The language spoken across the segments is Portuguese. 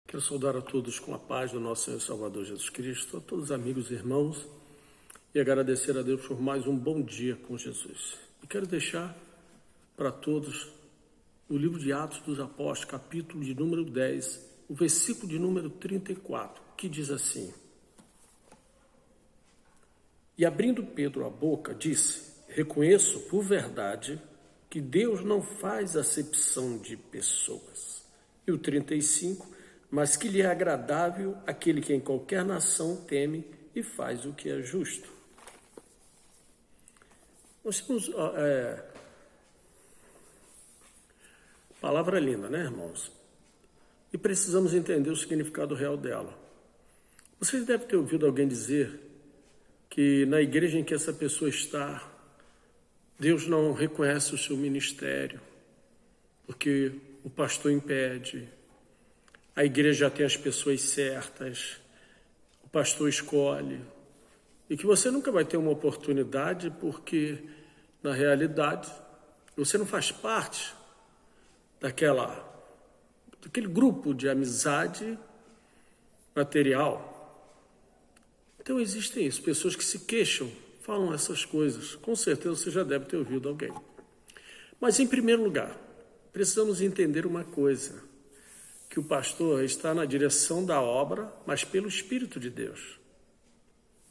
Quero saudar a todos com a paz do nosso Senhor e Salvador Jesus Cristo, a todos os amigos e irmãos, e agradecer a Deus por mais um bom dia com Jesus. E quero deixar para todos o livro de Atos dos Apóstolos, capítulo de número 10, o versículo de número 34, que diz assim: E abrindo Pedro a boca, disse: Reconheço por verdade que Deus não faz acepção de pessoas. E o 35, mas que lhe é agradável aquele que em qualquer nação teme e faz o que é justo. Nós temos palavra linda, né, irmãos? E precisamos entender o significado real dela. Vocês devem ter ouvido alguém dizer que na igreja em que essa pessoa está, Deus não reconhece o seu ministério, porque o pastor impede, a igreja já tem as pessoas certas, o pastor escolhe, e que você nunca vai ter uma oportunidade porque, na realidade, você não faz parte daquele grupo de amizade material. Então existem isso, pessoas que se queixam, falam essas coisas. Com certeza você já deve ter ouvido alguém. Mas, em primeiro lugar, precisamos entender uma coisa, que o pastor está na direção da obra, mas pelo Espírito de Deus.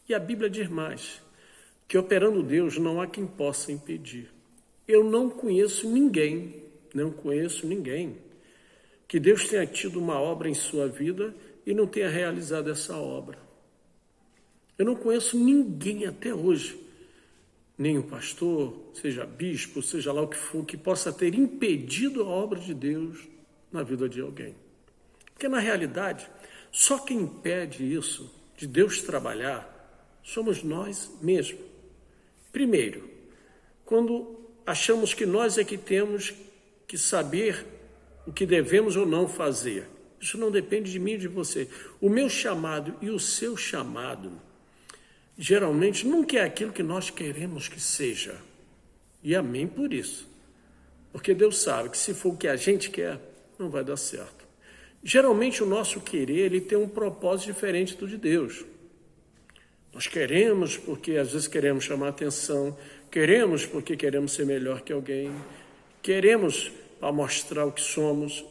E a Bíblia diz mais, que operando Deus não há quem possa impedir. Eu não conheço ninguém que Deus tenha tido uma obra em sua vida e não tenha realizado essa obra. Eu não conheço ninguém até hoje, nem o pastor, seja bispo, seja lá o que for, que possa ter impedido a obra de Deus na vida de alguém. Porque, na realidade, só quem impede isso, de Deus trabalhar, somos nós mesmos. Primeiro, quando achamos que nós é que temos que saber o que devemos ou não fazer. Isso não depende de mim e de você. O meu chamado e o seu chamado, geralmente, nunca é aquilo que nós queremos que seja. E amém por isso. Porque Deus sabe que se for o que a gente quer, não vai dar certo. Geralmente o nosso querer, ele tem um propósito diferente do de Deus. Nós queremos porque às vezes queremos chamar atenção, queremos porque queremos ser melhor que alguém, queremos para mostrar o que somos,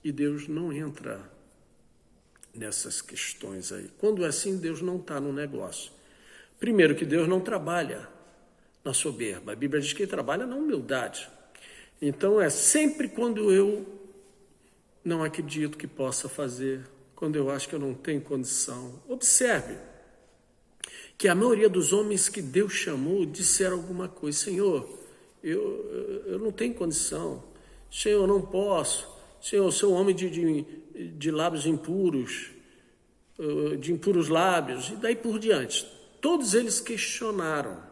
e Deus não entra nessas questões aí. Quando é assim, Deus não está no negócio. Primeiro, que Deus não trabalha na soberba. A Bíblia diz que ele trabalha na humildade. Então é sempre quando eu não acredito que possa fazer, quando eu acho que eu não tenho condição. Observe que a maioria dos homens que Deus chamou disseram alguma coisa: Senhor, eu não tenho condição, Senhor, eu não posso, Senhor, eu sou um homem de lábios impuros, de impuros lábios, e daí por diante. Todos eles questionaram.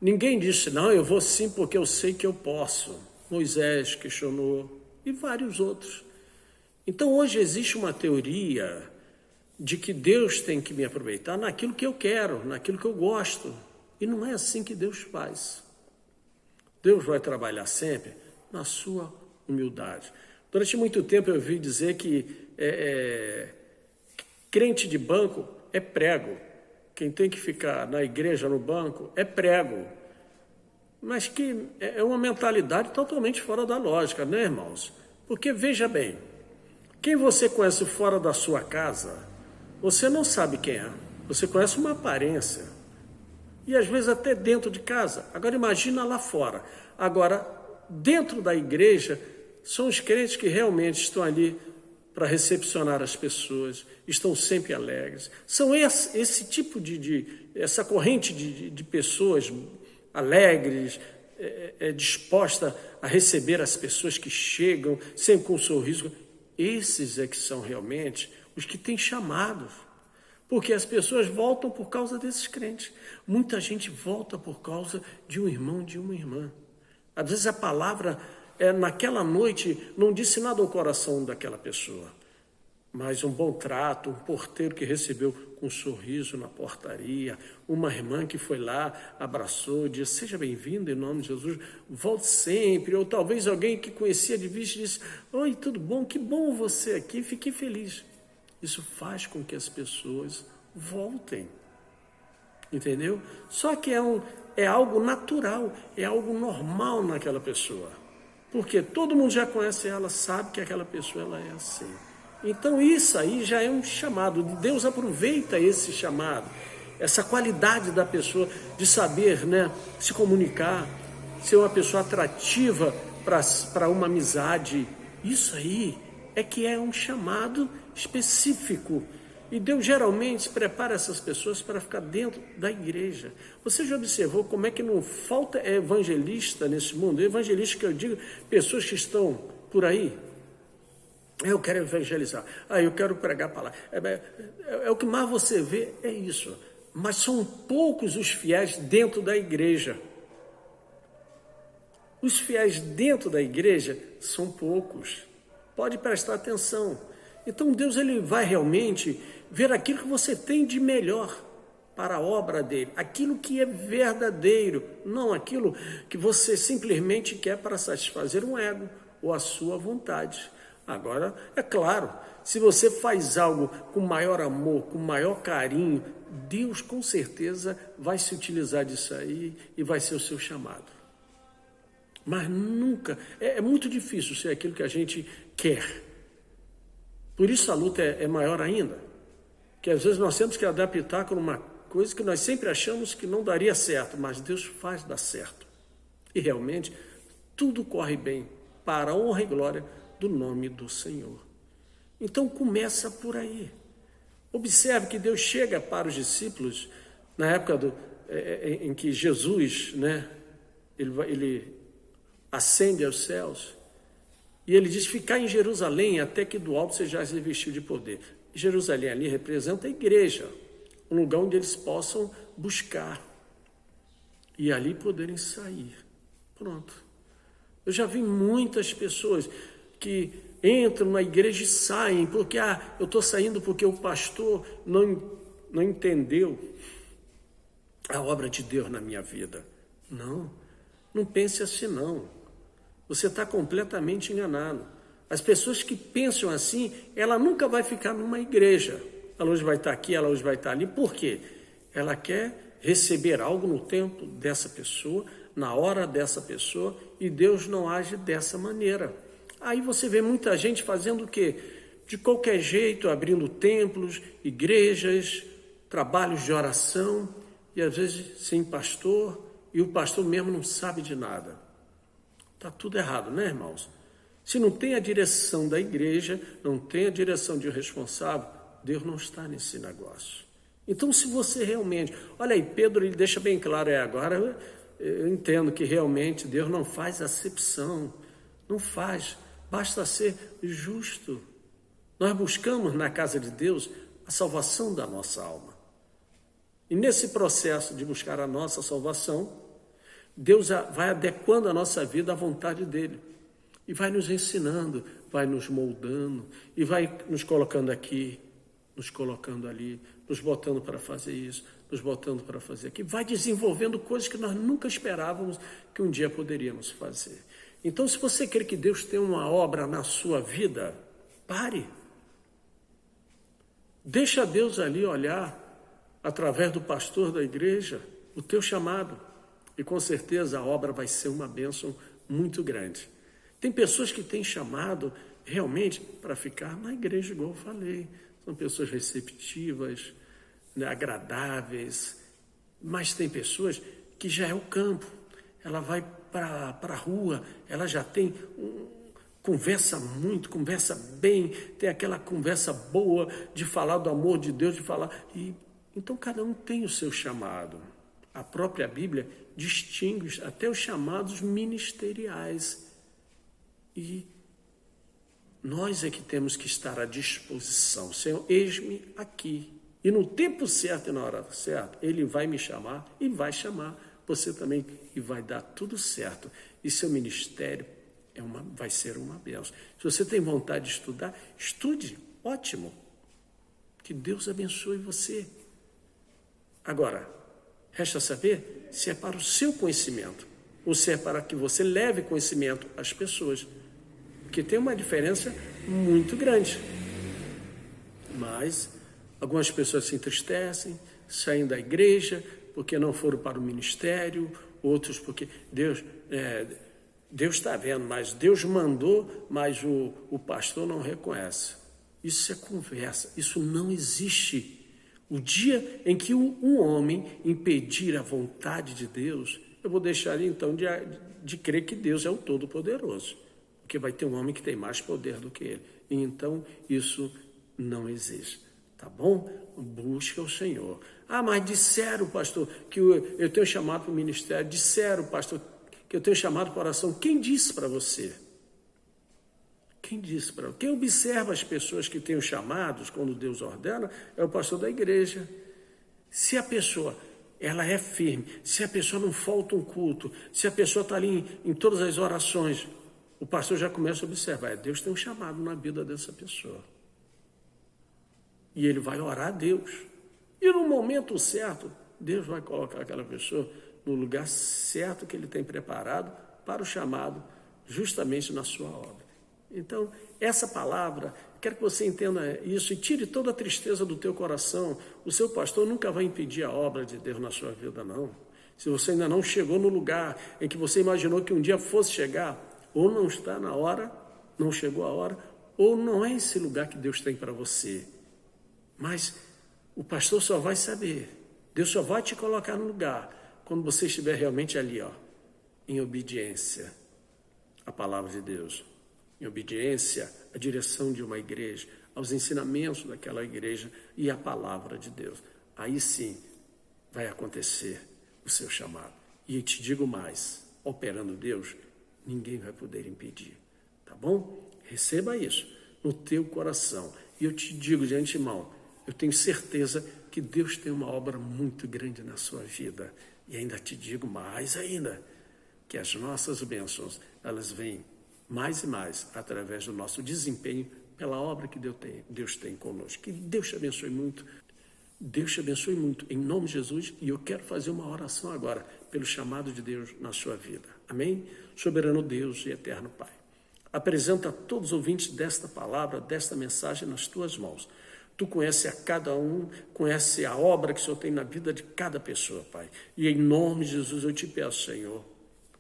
Ninguém disse: não, eu vou sim porque eu sei que eu posso. Moisés questionou, e vários outros. Então hoje existe uma teoria de que Deus tem que me aproveitar naquilo que eu quero, naquilo que eu gosto. E não é assim que Deus faz. Deus vai trabalhar sempre na sua humildade. Durante muito tempo eu ouvi dizer que crente de banco é prego. Quem tem que ficar na igreja, no banco, é prego. Mas que é uma mentalidade totalmente fora da lógica, né, irmãos? Porque, veja bem, quem você conhece fora da sua casa, você não sabe quem é. Você conhece uma aparência. E, às vezes, até dentro de casa. Agora, imagina lá fora. Agora, dentro da igreja, são os crentes que realmente estão ali para recepcionar as pessoas, estão sempre alegres. São esse tipo essa corrente de pessoas alegres, disposta a receber as pessoas que chegam, sempre com um sorriso. Esses é que são realmente os que têm chamado, porque as pessoas voltam por causa desses crentes. Muita gente volta por causa de um irmão, de uma irmã. Às vezes a palavra naquela noite não disse nada ao coração daquela pessoa, mas um bom trato, um porteiro que recebeu com um sorriso na portaria, uma irmã que foi lá, abraçou, disse, seja bem-vindo em nome de Jesus, volte sempre, ou talvez alguém que conhecia de vista disse, oi, tudo bom, que bom você aqui, fiquei feliz. Isso faz com que as pessoas voltem, entendeu? Só que é algo natural, é algo normal naquela pessoa, porque todo mundo já conhece ela, sabe que aquela pessoa ela é assim. Então isso aí já é um chamado, Deus aproveita esse chamado, essa qualidade da pessoa de saber, né, se comunicar, ser uma pessoa atrativa para uma amizade. Isso aí é que é um chamado específico. E Deus geralmente prepara essas pessoas para ficar dentro da igreja. Você já observou como é que não falta evangelista nesse mundo? Evangelista que eu digo, pessoas que estão por aí. Eu quero evangelizar, eu quero pregar a palavra. É o que mais você vê, é isso. Mas são poucos os fiéis dentro da igreja. Os fiéis dentro da igreja são poucos. Pode prestar atenção. Então Deus ele vai realmente ver aquilo que você tem de melhor para a obra dele, aquilo que é verdadeiro, não aquilo que você simplesmente quer para satisfazer um ego ou a sua vontade. Agora, é claro, se você faz algo com maior amor, com maior carinho, Deus com certeza vai se utilizar disso aí e vai ser o seu chamado. Mas nunca, é muito difícil ser aquilo que a gente quer. Por isso a luta é maior ainda, que às vezes nós temos que adaptar com uma coisa que nós sempre achamos que não daria certo, mas Deus faz dar certo. E realmente tudo corre bem para a honra e glória do nome do Senhor. Então começa por aí. Observe que Deus chega para os discípulos na época em que Jesus, né, ele ascende aos céus e ele diz ficar em Jerusalém até que do alto sejais revestido de poder. Jerusalém ali representa a igreja, um lugar onde eles possam buscar e ali poderem sair. Pronto. Eu já vi muitas pessoas que entram na igreja e saem, porque eu estou saindo porque o pastor não entendeu a obra de Deus na minha vida. Não pense assim não. Você está completamente enganado. As pessoas que pensam assim, ela nunca vai ficar numa igreja. Ela hoje vai estar aqui, ela hoje vai estar ali. Por quê? Ela quer receber algo no tempo dessa pessoa, na hora dessa pessoa, e Deus não age dessa maneira. Aí você vê muita gente fazendo o quê? De qualquer jeito, abrindo templos, igrejas, trabalhos de oração, e às vezes sem pastor, e o pastor mesmo não sabe de nada. Está tudo errado, né, irmãos? Se não tem a direção da igreja, não tem a direção de um responsável, Deus não está nesse negócio. Então, se você realmente... Olha aí, Pedro ele deixa bem claro, agora eu entendo que realmente Deus não faz acepção, não faz... Basta ser justo. Nós buscamos na casa de Deus a salvação da nossa alma. E nesse processo de buscar a nossa salvação, Deus vai adequando a nossa vida à vontade dele. E vai nos ensinando, vai nos moldando, e vai nos colocando aqui, nos colocando ali, nos botando para fazer isso, nos botando para fazer aquilo. Vai desenvolvendo coisas que nós nunca esperávamos que um dia poderíamos fazer. Então, se você quer que Deus tenha uma obra na sua vida, pare. Deixa Deus ali olhar, através do pastor da igreja, o teu chamado. E com certeza a obra vai ser uma bênção muito grande. Tem pessoas que têm chamado realmente para ficar na igreja, igual eu falei. São pessoas receptivas, né, agradáveis. Mas tem pessoas que já é o campo. Ela vai para a rua, ela já tem conversa muito, conversa bem, tem aquela conversa boa de falar do amor de Deus, de falar. Então cada um tem o seu chamado. A própria Bíblia distingue até os chamados ministeriais. E nós é que temos que estar à disposição. Senhor, eis-me aqui. E no tempo certo e na hora certa, Ele vai me chamar e vai chamar você também, e vai dar tudo certo. E seu ministério vai ser uma bênção. Se você tem vontade de estudar, estude. Ótimo. Que Deus abençoe você. Agora, resta saber se é para o seu conhecimento ou se é para que você leve conhecimento às pessoas. Porque tem uma diferença muito grande. Mas algumas pessoas se entristecem, saem da igreja porque não foram para o ministério, outros porque Deus está vendo, mas Deus mandou, mas o pastor não reconhece. Isso é conversa, isso não existe. O dia em que um homem impedir a vontade de Deus, eu vou deixar então de crer que Deus é o Todo-Poderoso, porque vai ter um homem que tem mais poder do que ele. E então isso não existe, tá bom? Busca o Senhor. Ah, mas disseram, pastor, que eu tenho chamado para o ministério, disseram, pastor, que eu tenho chamado para oração. Quem disse para você? Quem disse para você? Quem observa as pessoas que têm os chamados, quando Deus ordena, é o pastor da igreja. Se a pessoa, ela é firme, se a pessoa não falta um culto, se a pessoa está ali em todas as orações, o pastor já começa a observar, Deus tem um chamado na vida dessa pessoa. E ele vai orar a Deus. E no momento certo, Deus vai colocar aquela pessoa no lugar certo que ele tem preparado para o chamado, justamente na sua obra. Então, essa palavra, quero que você entenda isso e tire toda a tristeza do teu coração. O seu pastor nunca vai impedir a obra de Deus na sua vida, não. Se você ainda não chegou no lugar em que você imaginou que um dia fosse chegar, ou não está na hora, não chegou a hora, ou não é esse lugar que Deus tem para você. Mas o pastor só vai saber, Deus só vai te colocar no lugar quando você estiver realmente ali, em obediência à palavra de Deus, em obediência à direção de uma igreja, aos ensinamentos daquela igreja e à palavra de Deus. Aí sim vai acontecer o seu chamado. E eu te digo mais, operando Deus, ninguém vai poder impedir, tá bom? Receba isso no teu coração. E eu te digo de antemão, eu tenho certeza que Deus tem uma obra muito grande na sua vida. E ainda te digo mais ainda, que as nossas bênçãos, elas vêm mais e mais através do nosso desempenho pela obra que Deus tem conosco. Que Deus te abençoe muito. Deus te abençoe muito, em nome de Jesus. E eu quero fazer uma oração agora pelo chamado de Deus na sua vida. Amém? Soberano Deus e eterno Pai. Apresenta a todos os ouvintes desta palavra, desta mensagem nas tuas mãos. Tu conheces a cada um, conhece a obra que o Senhor tem na vida de cada pessoa, Pai. E em nome de Jesus eu te peço,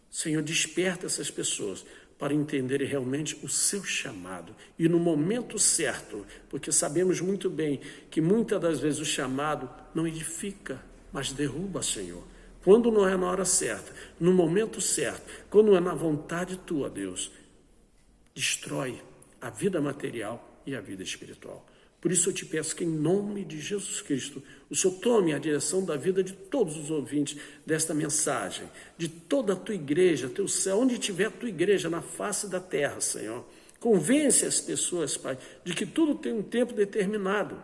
Senhor, desperta essas pessoas para entenderem realmente o seu chamado. E no momento certo, porque sabemos muito bem que muitas das vezes o chamado não edifica, mas derruba, Senhor. Quando não é na hora certa, no momento certo, quando não é na vontade tua, Deus, destrói a vida material e a vida espiritual. Por isso eu te peço que em nome de Jesus Cristo, o Senhor tome a direção da vida de todos os ouvintes desta mensagem, de toda a tua igreja, teu céu, onde tiver a tua igreja na face da terra, Senhor. Convence as pessoas, Pai, de que tudo tem um tempo determinado.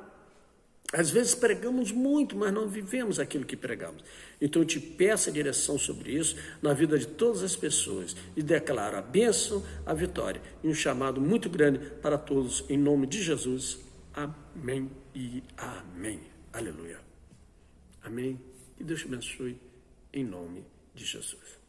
Às vezes pregamos muito, mas não vivemos aquilo que pregamos. Então eu te peço a direção sobre isso na vida de todas as pessoas e declaro a bênção, a vitória e um chamado muito grande para todos, em nome de Jesus. Amém e amém. Aleluia. Amém. E Deus te abençoe em nome de Jesus.